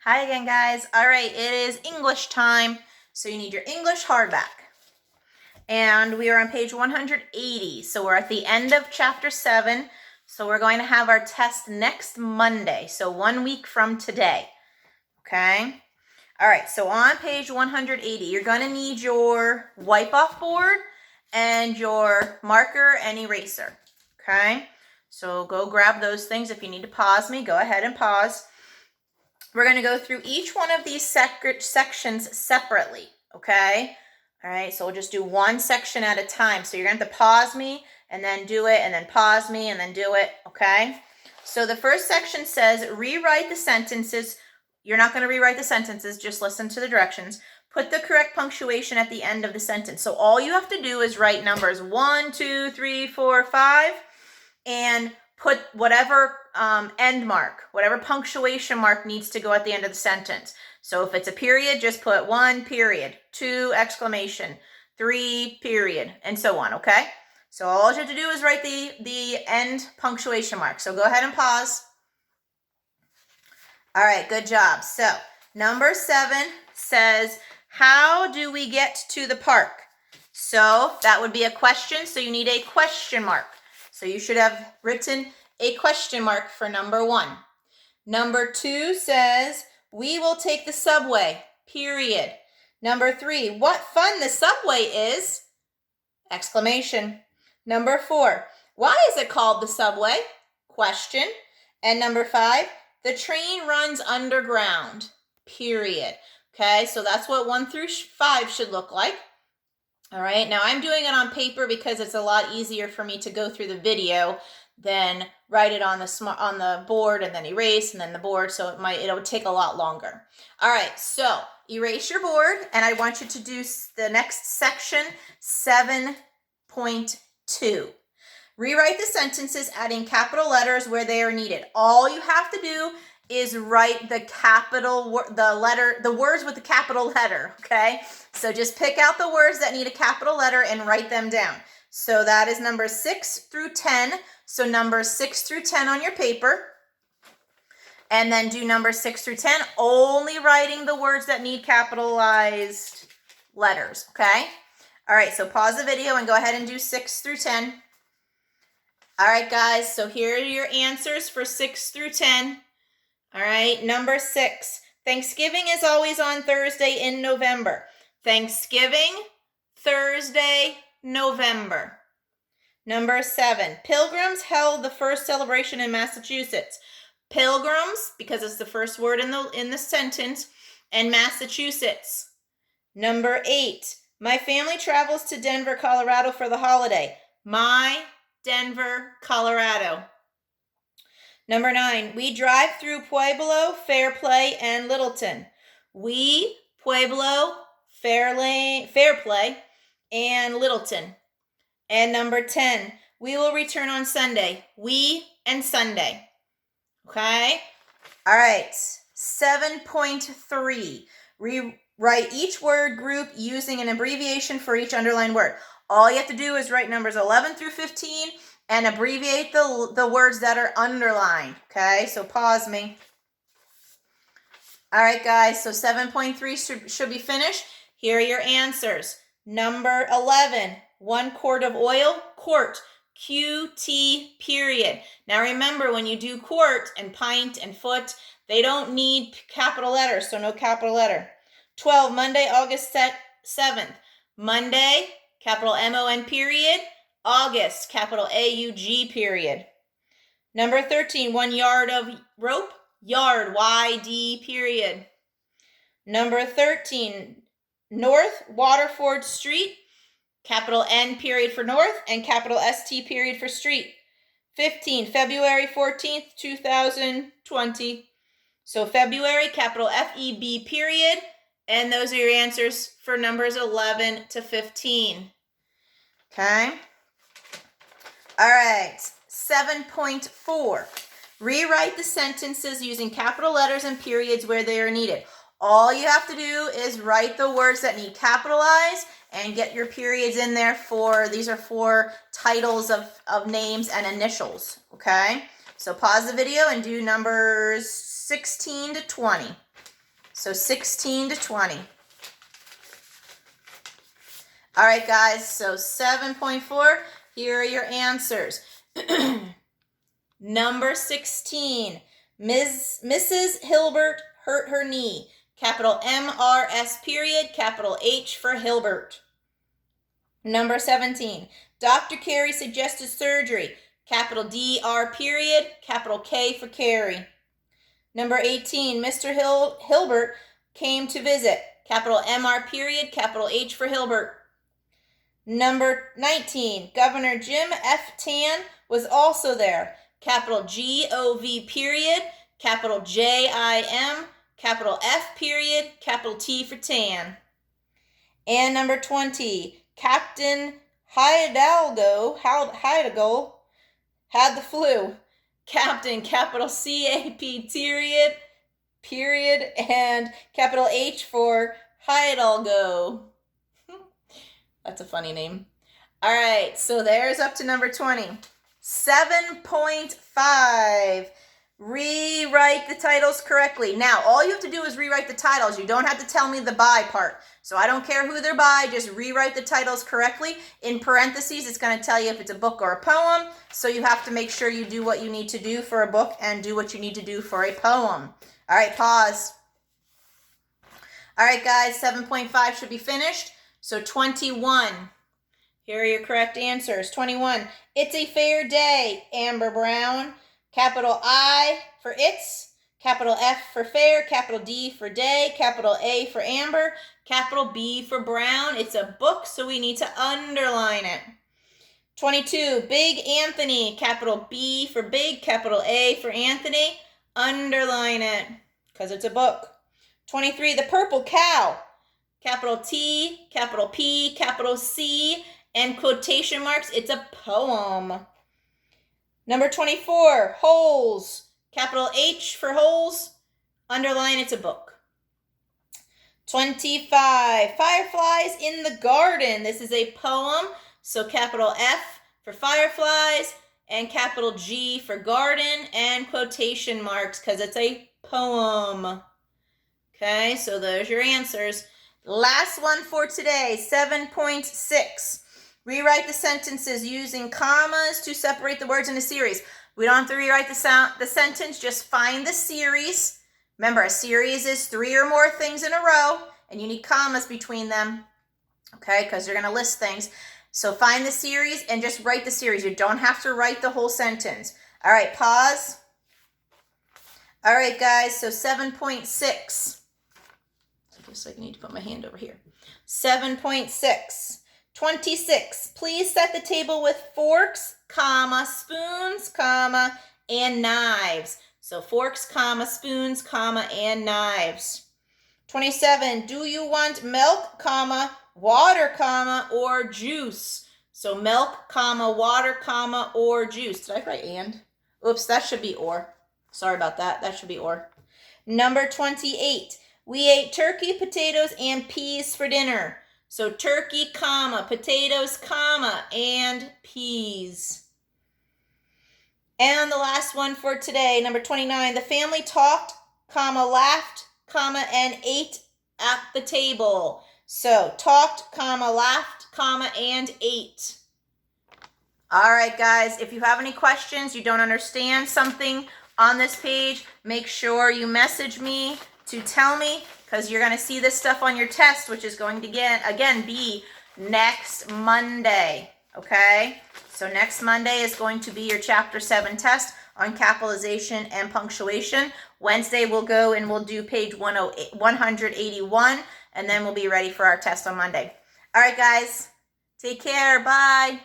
Hi again, guys. All right, it is English time. So you need your English hardback. And we are on page 180. So we're at the end of chapter 7. So we're going to have our test next Monday. So 1 week from today. Okay? All right, so on page 180, you're going to need your wipe-off board and your marker and eraser. Okay? So go grab those things. If you need to pause me, go ahead and pause. We're going to go through each one of these sections separately, okay? All right, so we'll just do one section at a time. So you're going to have to pause me and then do it, and then pause me and then do it, okay? So the first section says rewrite the sentences. You're not going to rewrite the sentences, just listen to the directions. Put the correct punctuation at the end of the sentence. So all you have to do is write numbers 1, 2, 3, 4, 5, and put whatever end mark, whatever punctuation mark needs to go at the end of the sentence. So if it's a period, just put 1 period, 2 exclamation, 3 period, and so on, okay? So all you have to do is write the end punctuation mark. So go ahead and pause. All right, good job. So number 7 says, how do we get to the park? So that would be a question, so you need a question mark. So you should have written a question mark for number 1. Number 2 says, we will take the subway, period. Number 3, what fun the subway is, exclamation. Number 4, why is it called the subway, question. And number 5, the train runs underground, period. Okay, so that's what 1 through 5 should look like. All right, now I'm doing it on paper because it's a lot easier for me to go through the video than write it on the board and then erase and then the board, so it'll take a lot longer. All right, so erase your board, and I want you to do the next section, 7.2. Rewrite the sentences, adding capital letters where they are needed. All you have to do is write the words with the capital letter, okay? So just pick out the words that need a capital letter and write them down. So that is numbers 6 through 10. So numbers 6 through 10 on your paper. And then do numbers 6 through 10, only writing the words that need capitalized letters, okay? All right, so pause the video and go ahead and do 6 through 10. All right, guys, so here are your answers for 6 through 10. All right, number 6, Thanksgiving is always on Thursday in November. Thanksgiving, Thursday, November. Number 7, Pilgrims held the first celebration in Massachusetts. Pilgrims, because it's the first word in the sentence, and Massachusetts. Number 8, my family travels to Denver, Colorado for the holiday. My Denver, Colorado. Number 9, we drive through Pueblo, Fairplay, and Littleton. We, Pueblo, Fairplay, and Littleton. And number 10, we will return on Sunday. We and Sunday. Okay? All right. 7.3, rewrite each word group using an abbreviation for each underlined word. All you have to do is write numbers 11 through 15 and abbreviate the words that are underlined, okay? So pause me. All right, guys, so 7.3 should be finished. Here are your answers. Number 11, 1 quart of oil, quart, QT, period. Now remember, when you do quart and pint and foot, they don't need capital letters, so no capital letter. 12, Monday, August 7th. Monday, capital MON, period. August, capital AUG, period. Number 13, 1 yard of rope, yard, YD, period. Number 13, North Waterford Street, capital N period for north and capital ST period for street. 15, February 14th, 2020. So February, capital FEB, period. And those are your answers for numbers 11 to 15. Okay? All right, 7.4. Rewrite the sentences using capital letters and periods where they are needed. All you have to do is write the words that need capitalized and get your periods in there these are for titles of names and initials, okay? So pause the video and do numbers 16 to 20. So 16 to 20. All right, guys, so 7.4, here are your answers. Number 16, Mrs. Hilbert hurt her knee. Capital M-R-S period, capital H for Hilbert. Number 17, Dr. Carey suggested surgery. Capital D-R period, capital K for Carey. Number 18, Mr. Hilbert came to visit. Capital M-R period, capital H for Hilbert. Number 19, Governor Jim F. Tan was also there. Capital G-O-V period, capital J-I-M, capital F period, capital T for Tan. And number 20, Captain Hidalgo had the flu. Captain, capital C-A-P period, and capital H for Hidalgo. That's a funny name. All right, so there's up to number 20. 7.5. Rewrite the titles correctly. Now, all you have to do is rewrite the titles. You don't have to tell me the by part. So I don't care who they're by, just rewrite the titles correctly. In parentheses, it's going to tell you if it's a book or a poem. So you have to make sure you do what you need to do for a book and do what you need to do for a poem. All right, pause. All right, guys, 7.5 should be finished. So 21. Here are your correct answers. 21. It's a fair day, Amber Brown. Capital I for it's, capital F for fair, capital D for day, capital A for Amber, capital B for Brown. It's a book, so we need to underline it. 22. Big Anthony, capital B for big, capital A for Anthony. Underline it, because it's a book. 23. The Purple Cow. Capital T, capital P, capital C, and quotation marks. It's a poem. Number 24, Holes. Capital H for holes. Underline, it's a book. 25, Fireflies in the Garden. This is a poem. So capital F for fireflies and capital G for garden and quotation marks because it's a poem. Okay, so those are your answers. Last one for today, 7.6. Rewrite the sentences using commas to separate the words in a series. We don't have to rewrite the sentence, just find the series. Remember, a series is 3 or more things in a row, and you need commas between them, okay, because you're going to list things. So find the series and just write the series. You don't have to write the whole sentence. All right, pause. All right, guys, so 7.6. I guess I need to put my hand over here. 7.6. 26. Please set the table with forks, comma, spoons, comma, and knives. So forks, comma, spoons, comma, and knives. 27. Do you want milk, comma, water, comma, or juice? So milk, comma, water, comma, or juice. Did I write and? Oops, that should be or. Sorry about that. That should be or. Number 28. We ate turkey, potatoes, and peas for dinner. So turkey, comma, potatoes, comma, and peas. And the last one for today, number 29. The family talked, comma, laughed, comma, and ate at the table. So talked, comma, laughed, comma, and ate. All right, guys, if you have any questions, you don't understand something on this page, make sure you message me to tell me, because you're going to see this stuff on your test, which is going to again be next Monday, okay? So next Monday is going to be your Chapter 7 test on capitalization and punctuation. Wednesday we'll go and we'll do page 181, and then we'll be ready for our test on Monday. All right, guys, take care. Bye.